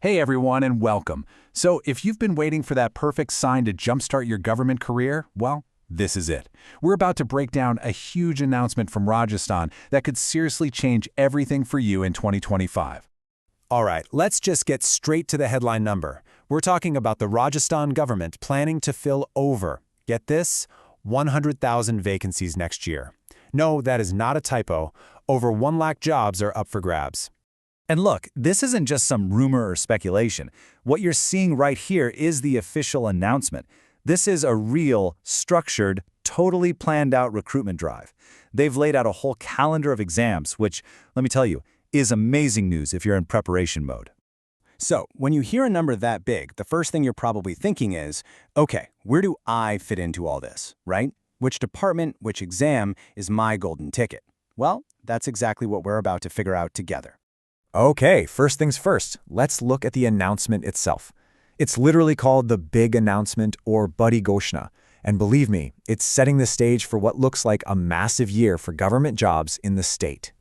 Hey everyone and welcome. So if you've been waiting for that perfect sign to jumpstart your government career, well, this is it. We're about to break down a huge announcement from Rajasthan that could seriously change everything for you in 2025. All right, let's just get straight to the headline number. We're talking about the Rajasthan government planning to fill over, get this, 100,000 vacancies next year. No, that is not a typo. Over 1 lakh jobs are up for grabs. And look, this isn't just some rumor or speculation. What you're seeing right here is the official announcement. This is a real, structured, totally planned out recruitment drive. They've laid out a whole calendar of exams, which, let me tell you, is amazing news if you're in preparation mode. So, when you hear a number that big, the first thing you're probably thinking is, okay, where do I fit into all this, right? Which department, which exam is my golden ticket? Well, that's exactly what we're about to figure out together. Okay, first things first, let's look at the announcement itself. It's literally called the Big Announcement or Badi Ghoshna, and believe me, it's setting the stage for what looks like a massive year for government jobs in the state.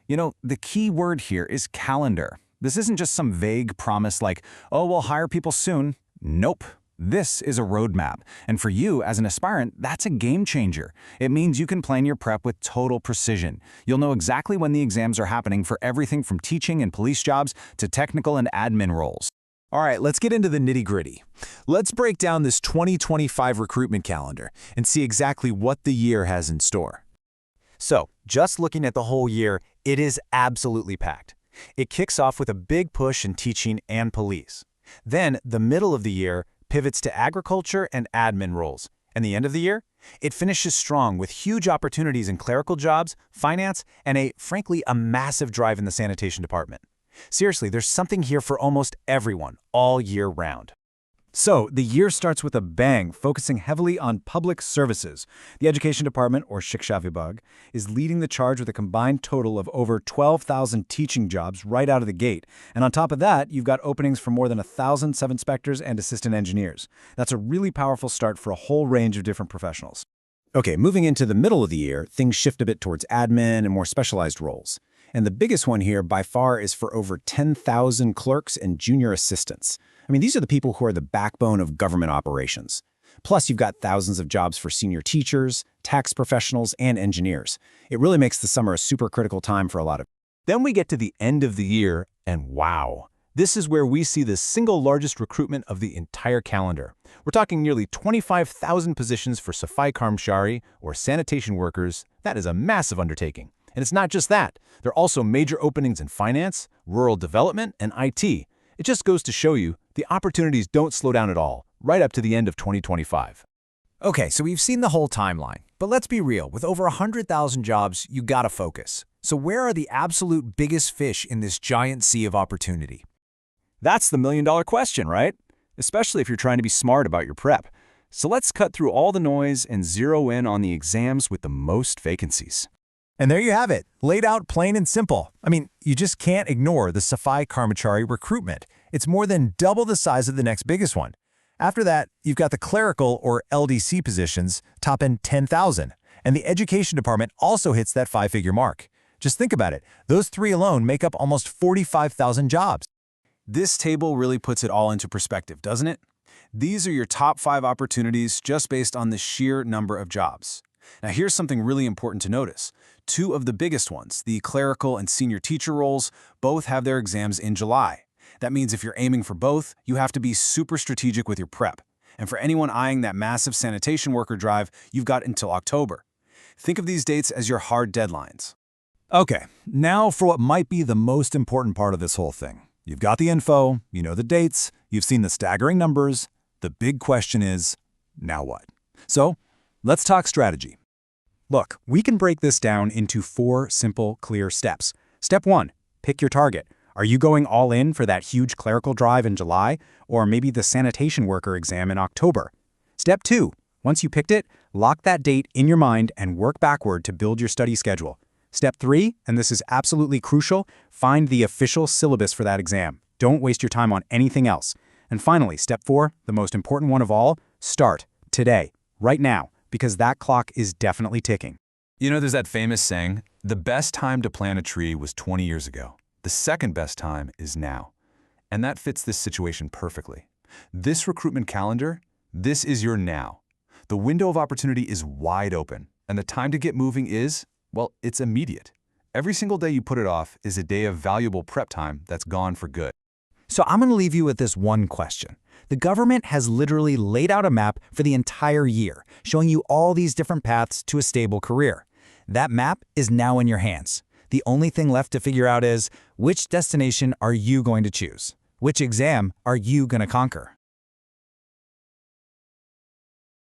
You know, the key word here is calendar. This isn't just some vague promise like, oh, we'll hire people soon. Nope. This is a roadmap, and for you as an aspirant, that's a game changer. It means you can plan your prep with total precision. You'll know exactly when the exams are happening for everything from teaching and police jobs to technical and admin roles. All right, let's get into the nitty-gritty. Let's break down this 2025 recruitment calendar and see exactly what the year has in store. So, just looking at the whole year, it is absolutely packed. It kicks off with a big push in teaching and police. Then, the middle of the year pivots to agriculture and admin roles. And the end of the year? It finishes strong with huge opportunities in clerical jobs, finance, and frankly, a massive drive in the sanitation department. Seriously, there's something here for almost everyone, all year round. So, the year starts with a bang, focusing heavily on public services. The Education Department, or Shiksha Vibhag, is leading the charge with a combined total of over 12,000 teaching jobs right out of the gate. And on top of that, you've got openings for more than 1,000 sub-inspectors and assistant engineers. That's a really powerful start for a whole range of different professionals. Okay, moving into the middle of the year, things shift a bit towards admin and more specialized roles. And the biggest one here by far is for over 10,000 clerks and junior assistants. I mean, these are the people who are the backbone of government operations. Plus, you've got thousands of jobs for senior teachers, tax professionals, and engineers. It really makes the summer a super critical time for a lot of. Then we get to the end of the year, and wow, this is where we see the single largest recruitment of the entire calendar. We're talking nearly 25,000 positions for Safai Karmchari, or sanitation workers. That is a massive undertaking. And it's not just that. There are also major openings in finance, rural development, and IT. It just goes to show you the opportunities don't slow down at all, right up to the end of 2025. Okay, so we've seen the whole timeline, but let's be real, with over 100,000 jobs, you gotta focus. So where are the absolute biggest fish in this giant sea of opportunity? That's the million-dollar question, right? Especially if you're trying to be smart about your prep. So let's cut through all the noise and zero in on the exams with the most vacancies. And there you have it, laid out plain and simple. I mean, you just can't ignore the Safai Karmachari recruitment. It's more than double the size of the next biggest one. After that, you've got the clerical or LDC positions topping 10,000. And the education department also hits that 5-figure mark. Just think about it. Those three alone make up almost 45,000 jobs. This table really puts it all into perspective, doesn't it? These are your top 5 opportunities just based on the sheer number of jobs. Now here's something really important to notice. 2 of the biggest ones, the clerical and senior teacher roles, both have their exams in July. That means if you're aiming for both, you have to be super strategic with your prep. And for anyone eyeing that massive sanitation worker drive, you've got until October. Think of these dates as your hard deadlines. Okay, now for what might be the most important part of this whole thing. You've got the info, you know the dates, you've seen the staggering numbers. The big question is, now what? So, let's talk strategy. Look, we can break this down into 4 simple, clear steps. Step 1, pick your target. Are you going all in for that huge clerical drive in July, or maybe the sanitation worker exam in October? Step 2, once you picked it, lock that date in your mind and work backward to build your study schedule. Step 3, and this is absolutely crucial, find the official syllabus for that exam. Don't waste your time on anything else. And finally, step 4, the most important one of all, start today, right now, because that clock is definitely ticking. You know, there's that famous saying, the best time to plant a tree was 20 years ago. The second best time is now. And that fits this situation perfectly. This recruitment calendar, this is your now. The window of opportunity is wide open, and the time to get moving is, well, it's immediate. Every single day you put it off is a day of valuable prep time that's gone for good. So I'm going to leave you with this one question. The government has literally laid out a map for the entire year, showing you all these different paths to a stable career. That map is now in your hands. The only thing left to figure out is, which destination are you going to choose? Which exam are you going to conquer?